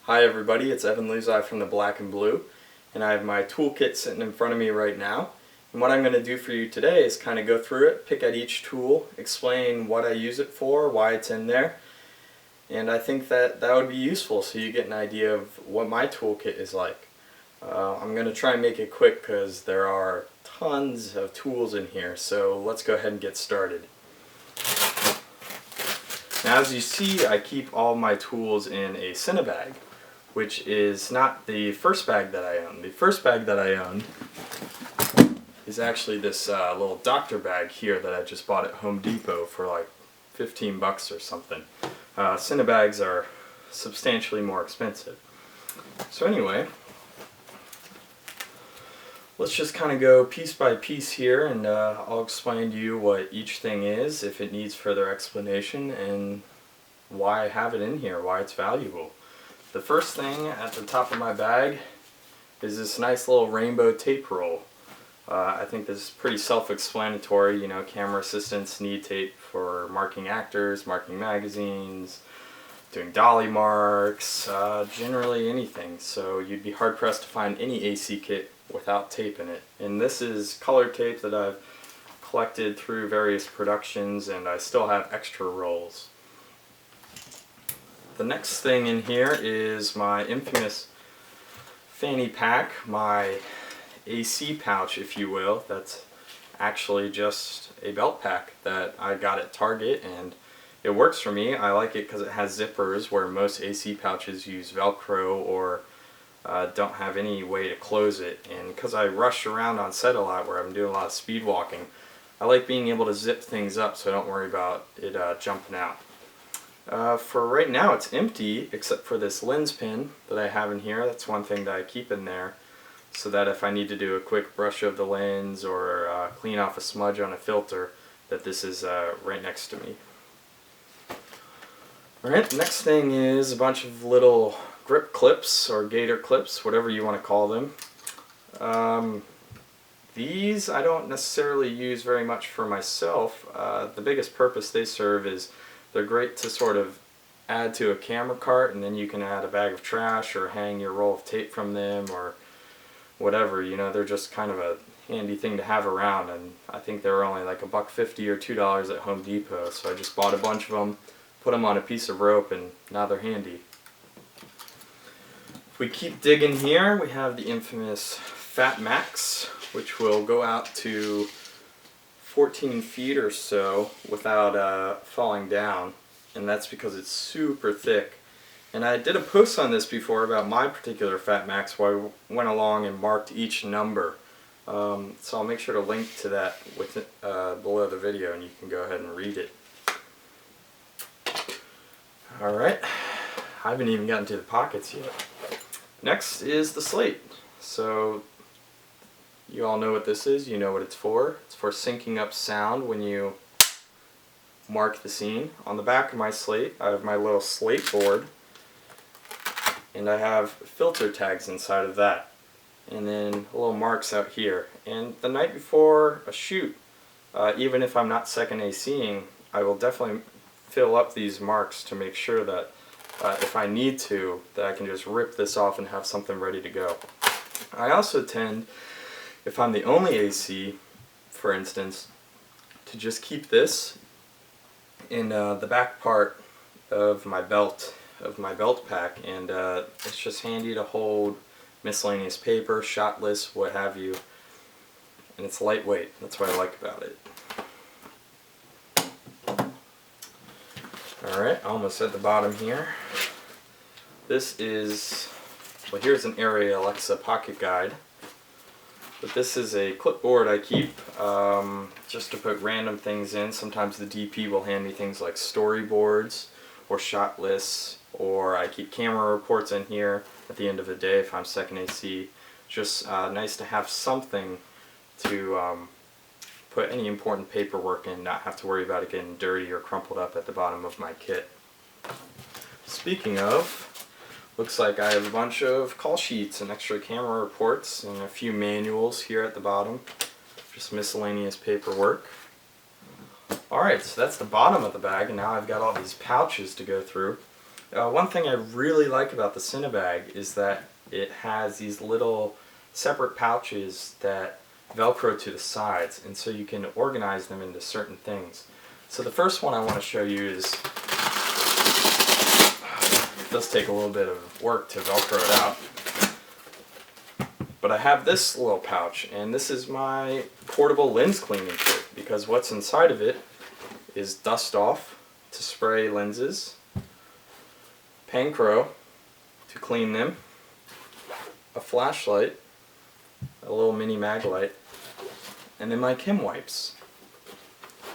Hi everybody, it's Evan Luzai from the Black and Blue, and I have my toolkit sitting in front of me right now. And what I'm going to do for you today is kind of go through it, pick at each tool, explain what I use it for, why it's in there, and I think that would be useful so you get an idea of what my toolkit is like. I'm going to try and make it quick because there are tons of tools in here, so let's go ahead and get started. Now, as you see, I keep all my tools in a Cinebag, which is not the first bag that I own. The first bag that I own is actually this little doctor bag here that I just bought at Home Depot for like 15 bucks or something. Cinebags are substantially more expensive. So anyway, let's just kind of go piece by piece here, and I'll explain to you what each thing is, if it needs further explanation, and why I have it in here, why it's valuable. The first thing at the top of my bag is this nice little rainbow tape roll. I think this is pretty self-explanatory. You know, camera assistants need tape for marking actors, marking magazines, doing dolly marks, generally anything. So you'd be hard-pressed to find any AC kit without tape in it. And this is colored tape that I've collected through various productions, and I still have extra rolls. The next thing in here is my infamous Fanny Pack, my AC pouch, if you will. That's actually just a belt pack that I got at Target, and it works for me. I like it because it has zippers, where most AC pouches use Velcro or don't have any way to close it. And because I rush around on set a lot, where I'm doing a lot of speed walking, I like being able to zip things up so I don't worry about it jumping out. For right now it's empty except for this lens pin that I have in here. That's one thing that I keep in there so that if I need to do a quick brush of the lens or clean off a smudge on a filter, that this is right next to me. Alright, next thing is a bunch of little grip clips or gator clips, whatever you want to call them. These I don't necessarily use very much for myself. The biggest purpose they serve is they're great to sort of add to a camera cart, and then you can add a bag of trash or hang your roll of tape from them or whatever. You know, they're just kind of a handy thing to have around, and I think they were only like $1.50 or $2 at Home Depot, so I just bought a bunch of them, put them on a piece of rope, and now they're handy. If we keep digging here, we have the infamous Fat Max, which will go out to 14 feet or so without falling down, and that's because it's super thick. And I did a post on this before about my particular Fat Max, where I went along and marked each number. So I'll make sure to link to that below the video, and you can go ahead and read it. Alright, I haven't even gotten to the pockets yet. Next is the Slate. So you all know what this is, you know what it's for. It's for syncing up sound when you mark the scene. On the back of my Slate, I have my little Slate board, and I have filter tags inside of that, and then little marks out here. And the night before a shoot, even if I'm not second ACing, I will definitely fill up these marks to make sure that if I need to, that I can just rip this off and have something ready to go. I also tend, if I'm the only AC, for instance, to just keep this in the back part of my belt pack, and it's just handy to hold miscellaneous paper, shot lists, what have you, and it's lightweight. That's what I like about it. Alright, almost at the bottom here. This is, well, here's an Area Alexa pocket guide. But this is a clipboard I keep just to put random things in. Sometimes the DP will hand me things like storyboards or shot lists, or I keep camera reports in here at the end of the day if I'm second AC. Just nice to have something to put any important paperwork in, not have to worry about it getting dirty or crumpled up at the bottom of my kit. Speaking of, looks like I have a bunch of call sheets and extra camera reports and a few manuals here at the bottom. Just miscellaneous paperwork. Alright, so that's the bottom of the bag, and now I've got all these pouches to go through. One thing I really like about the Cinebag is that it has these little separate pouches that Velcro to the sides, and so you can organize them into certain things. So the first one I want to show you is, it does take a little bit of work to Velcro it out, but I have this little pouch, and this is my portable lens cleaning kit, because what's inside of it is dust off to spray lenses, Pancro to clean them, a flashlight, a little mini mag light, and then my Kim wipes.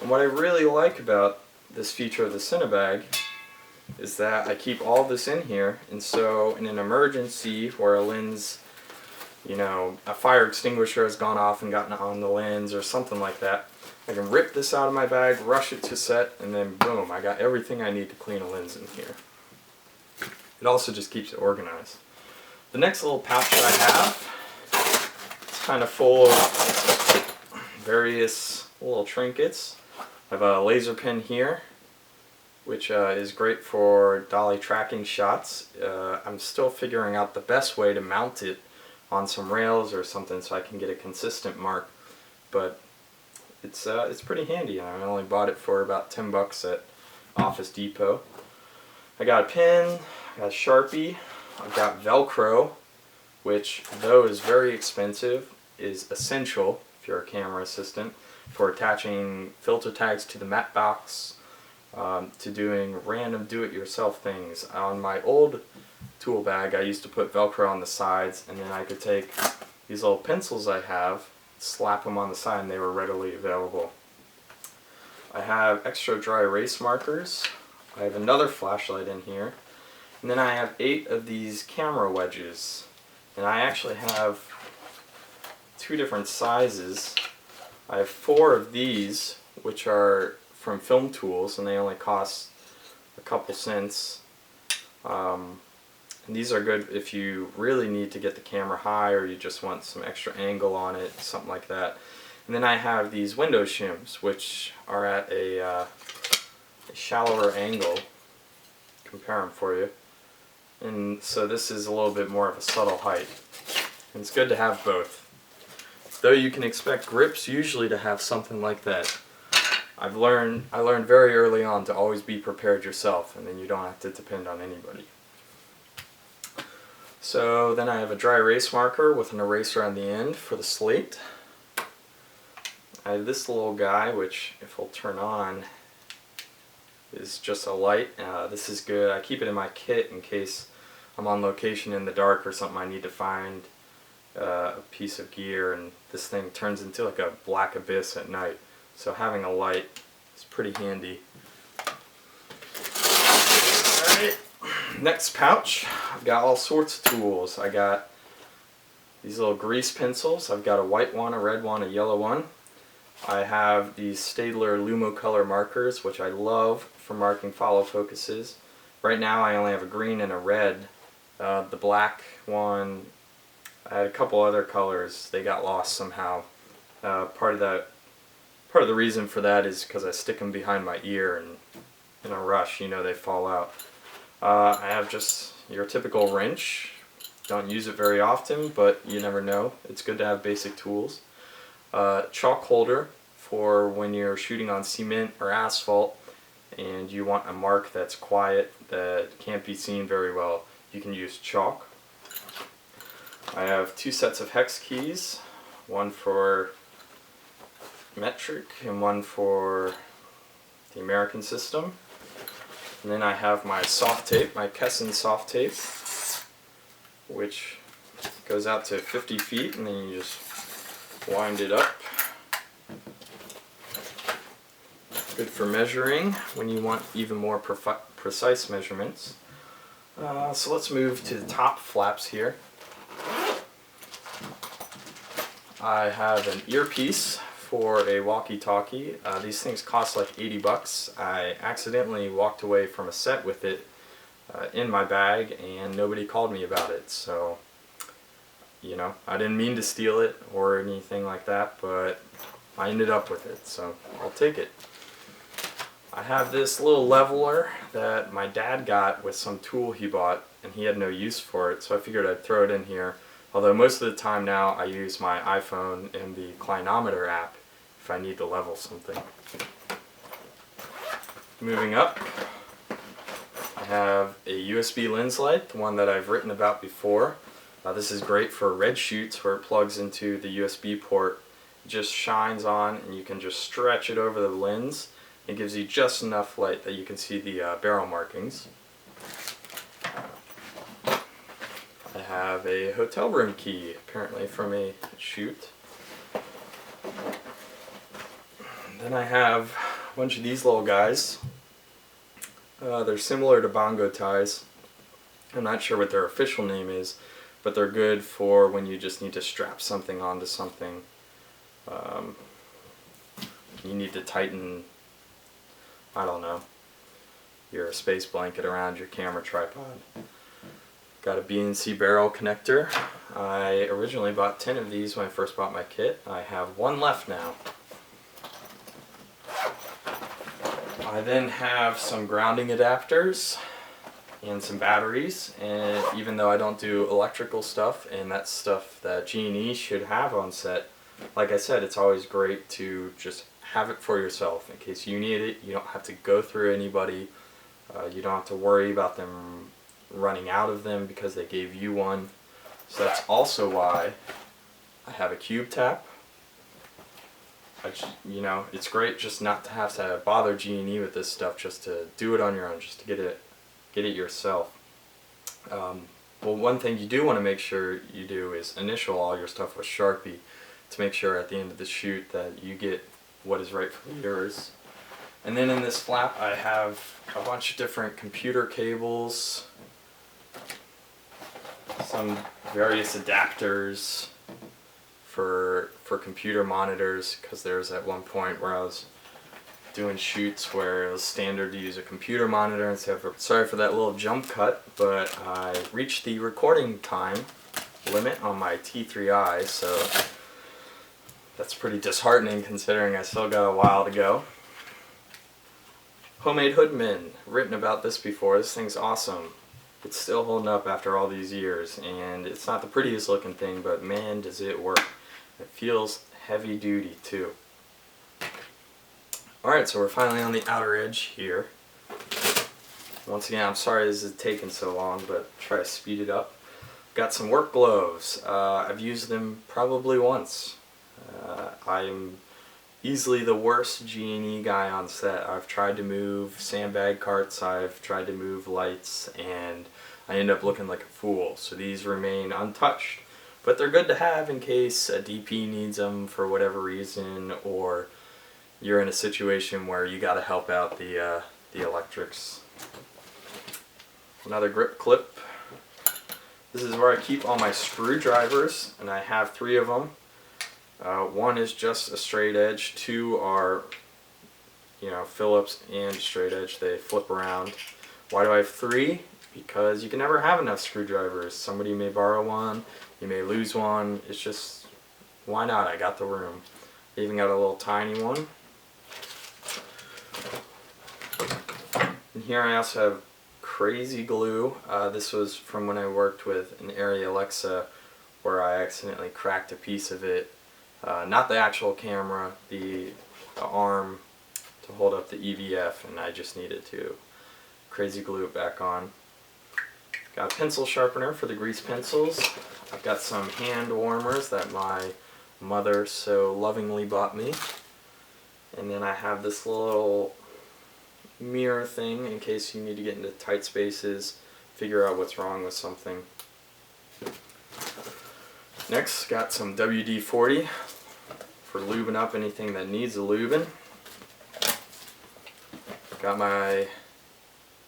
And what I really like about this feature of the Cinebag is that I keep all this in here, and so in an emergency where a lens, you know, a fire extinguisher has gone off and gotten on the lens or something like that, I can rip this out of my bag, rush it to set, and then boom, I got everything I need to clean a lens in here. It also just keeps it organized. The next little pouch that I have is kind of full of various little trinkets. I have a laser pen here, which is great for dolly tracking shots. I'm still figuring out the best way to mount it on some rails or something so I can get a consistent mark, but it's pretty handy. I only bought it for about 10 bucks at Office Depot. I got a pen, I got a Sharpie, I've got Velcro, which though is very expensive, is essential if you're a camera assistant for attaching filter tags to the matte box, to doing random do-it-yourself things. On my old tool bag I used to put Velcro on the sides, and then I could take these little pencils I have, slap them on the side, and they were readily available. I have extra dry erase markers. I have another flashlight in here, and then I have 8 of these camera wedges, and I actually have 2 different sizes. I have 4 of these, which are from Film Tools, and they only cost a couple cents. And these are good if you really need to get the camera high, or you just want some extra angle on it, something like that. And then I have these window shims, which are at a shallower angle. Compare them for you. And so this is a little bit more of a subtle height. And it's good to have both. Though you can expect grips usually to have something like that. I learned very early on to always be prepared yourself, and then you don't have to depend on anybody. So then I have a dry erase marker with an eraser on the end for the slate. I have this little guy, which if I'll turn on is just a light. This is good. I keep it in my kit in case I'm on location in the dark or something. I need to find a piece of gear, and this thing turns into like a black abyss at night. So having a light is pretty handy. Alright, next pouch. I've got all sorts of tools. I got these little grease pencils. I've got a white one, a red one, a yellow one. I have these Staedtler Lumo Color markers, which I love for marking follow focuses. Right now I only have a green and a red. The black one, I had a couple other colors. They got lost somehow. Part of the reason for that is because I stick them behind my ear, and in a rush, you know, they fall out. I have just your typical wrench. Don't use it very often, but you never know. It's good to have basic tools. Chalk holder for when you're shooting on cement or asphalt and you want a mark that's quiet, that can't be seen very well. You can use chalk. I have 2 sets of hex keys, one for metric and one for the American system. And then I have my soft tape, my Kesson soft tape, which goes out to 50 feet, and then you just wind it up. Good for measuring when you want even more precise measurements. So let's move to the top flaps here. I have an earpiece for a walkie-talkie. These things cost like 80 bucks. I accidentally walked away from a set with it in my bag, and nobody called me about it. So, you know, I didn't mean to steal it or anything like that, but I ended up with it, so I'll take it. I have this little leveler that my dad got with some tool he bought, and he had no use for it, so I figured I'd throw it in here. Although most of the time now I use my iPhone and the clinometer app if I need to level something. Moving up, I have a USB lens light, the one that I've written about before. This is great for red shoots where it plugs into the USB port. It just shines on and you can just stretch it over the lens. It gives you just enough light that you can see the barrel markings. I have a hotel room key, apparently from a shoot. Then I have a bunch of these little guys. They're similar to bongo ties. I'm not sure what their official name is, but they're good for when you just need to strap something onto something. You need to tighten, I don't know, your space blanket around your camera tripod. Got a BNC barrel connector. I originally bought 10 of these when I first bought my kit. I have one left now. I then have some grounding adapters and some batteries, and even though I don't do electrical stuff, and that's stuff that G&E should have on set, like I said, it's always great to just have it for yourself in case you need it. You don't have to go through anybody. You don't have to worry about them running out of them because they gave you one. So that's also why I have a cube tap. You know, it's great just not to have to bother G&E with this stuff, just to do it on your own, just to get it yourself. Well, one thing you do want to make sure you do is initial all your stuff with Sharpie to make sure at the end of the shoot that you get what is rightfully yours. And then in this flap I have a bunch of different computer cables, some various adapters for computer monitors, because there was at one point where I was doing shoots where it was standard to use a computer monitor instead of. Sorry for that little jump cut, but I reached the recording time limit on my T3i, so that's pretty disheartening considering I still got a while to go. Homemade Hoodman, written about this before. This thing's awesome. It's still holding up after all these years, and it's not the prettiest looking thing, but man does it work. It feels heavy duty too. Alright, so we're finally on the outer edge here. Once again, I'm sorry this is taking so long, but try to speed it up. Got some work gloves. I've used them probably once. I'm easily the worst G&E guy on set. I've tried to move sandbag carts, I've tried to move lights, and I end up looking like a fool. So these remain untouched. But they're good to have in case a DP needs them for whatever reason, or you're in a situation where you got to help out the electrics. Another grip clip. This is where I keep all my screwdrivers, and I have 3 of them. One is just a straight edge, 2 are, you know, Phillips and straight edge. They flip around. Why do I have 3? Because you can never have enough screwdrivers. Somebody may borrow one, you may lose one. It's just, why not? I got the room. I even got a little tiny one. And here I also have crazy glue. This was from when I worked with an Arri Alexa, where I accidentally cracked a piece of it. Not the actual camera, the arm to hold up the EVF, and I just needed to crazy glue it back on. Got a pencil sharpener for the grease pencils. I've got some hand warmers that my mother so lovingly bought me. And then I have this little mirror thing in case you need to get into tight spaces, figure out what's wrong with something. Next, got some WD-40 for lubing up anything that needs a lubing. Got my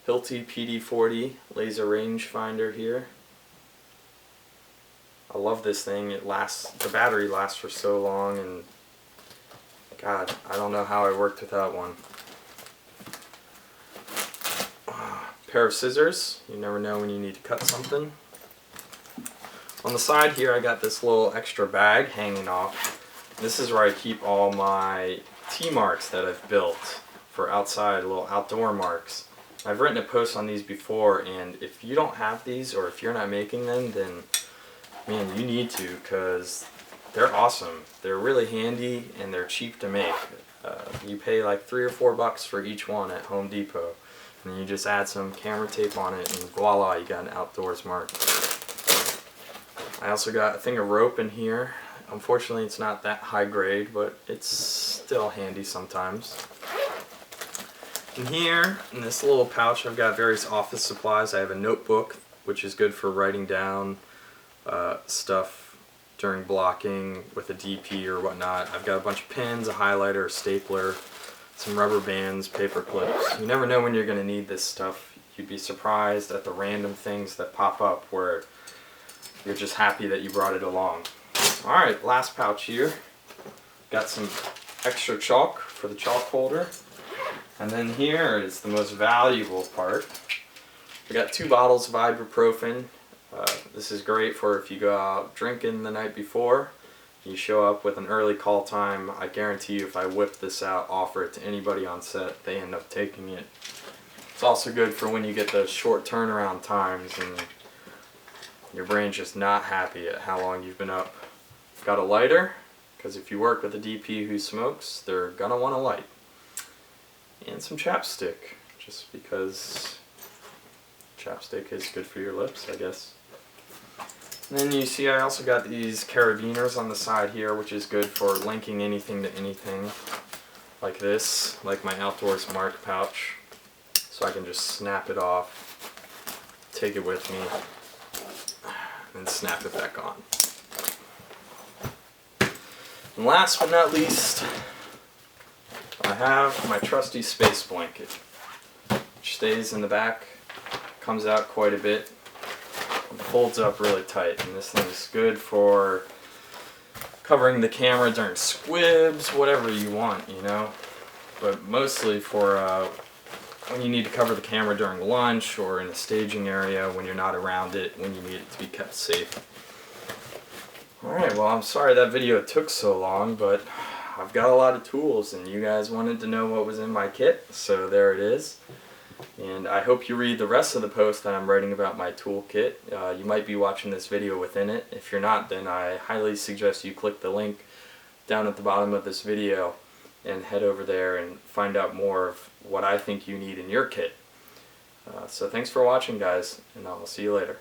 Hilti PD-40 laser rangefinder here. I love this thing. It lasts, the battery lasts for so long, and God, I don't know how I worked without one. Pair of scissors. You never know when you need to cut something. On the side here I got this little extra bag hanging off. This is where I keep all my T-marks that I've built for outside, little outdoor marks. I've written a post on these before, and if you don't have these or if you're not making them, then man, you need to, because they're awesome. They're really handy and they're cheap to make. You pay like $3 or $4 for each one at Home Depot, and you just add some camera tape on it and voila, you got an outdoors mark. I also got a thing of rope in here. Unfortunately, it's not that high grade, but it's still handy sometimes. In here, in this little pouch, I've got various office supplies. I have a notebook, which is good for writing down stuff during blocking with a DP or whatnot. I've got a bunch of pens, a highlighter, a stapler, some rubber bands, paper clips. You never know when you're going to need this stuff. You'd be surprised at the random things that pop up where you're just happy that you brought it along. Alright, last pouch here. Got some extra chalk for the chalk holder. And then here is the most valuable part. We got 2 bottles of ibuprofen. This is great for if you go out drinking the night before, you show up with an early call time. I guarantee you if I whip this out, offer it to anybody on set, they end up taking it. It's also good for when you get those short turnaround times and your brain's just not happy at how long you've been up. Got a lighter, because if you work with a DP who smokes, they're gonna want a light. And some chapstick, just because chapstick is good for your lips, I guess. And then you see I also got these Carabiners on the side here, which is good for linking anything to anything, like this, like my outdoors mark pouch. So I can just snap it off, take it with me, and snap it back on. And last but not least, I have my trusty space blanket, which stays in the back, comes out quite a bit, and folds up really tight. And this thing is good for covering the camera during squibs, whatever you want, you know. But mostly for when you need to cover the camera during lunch or in a staging area when you're not around it, when you need it to be kept safe. Alright, well I'm sorry that video took so long, but I've got a lot of tools and you guys wanted to know what was in my kit, so there it is. And I hope you read the rest of the post that I'm writing about my toolkit. You might be watching this video within it. If you're not, then I highly suggest you click the link down at the bottom of this video and head over there and find out more of what I think you need in your kit. So thanks for watching, guys, and I'll see you later.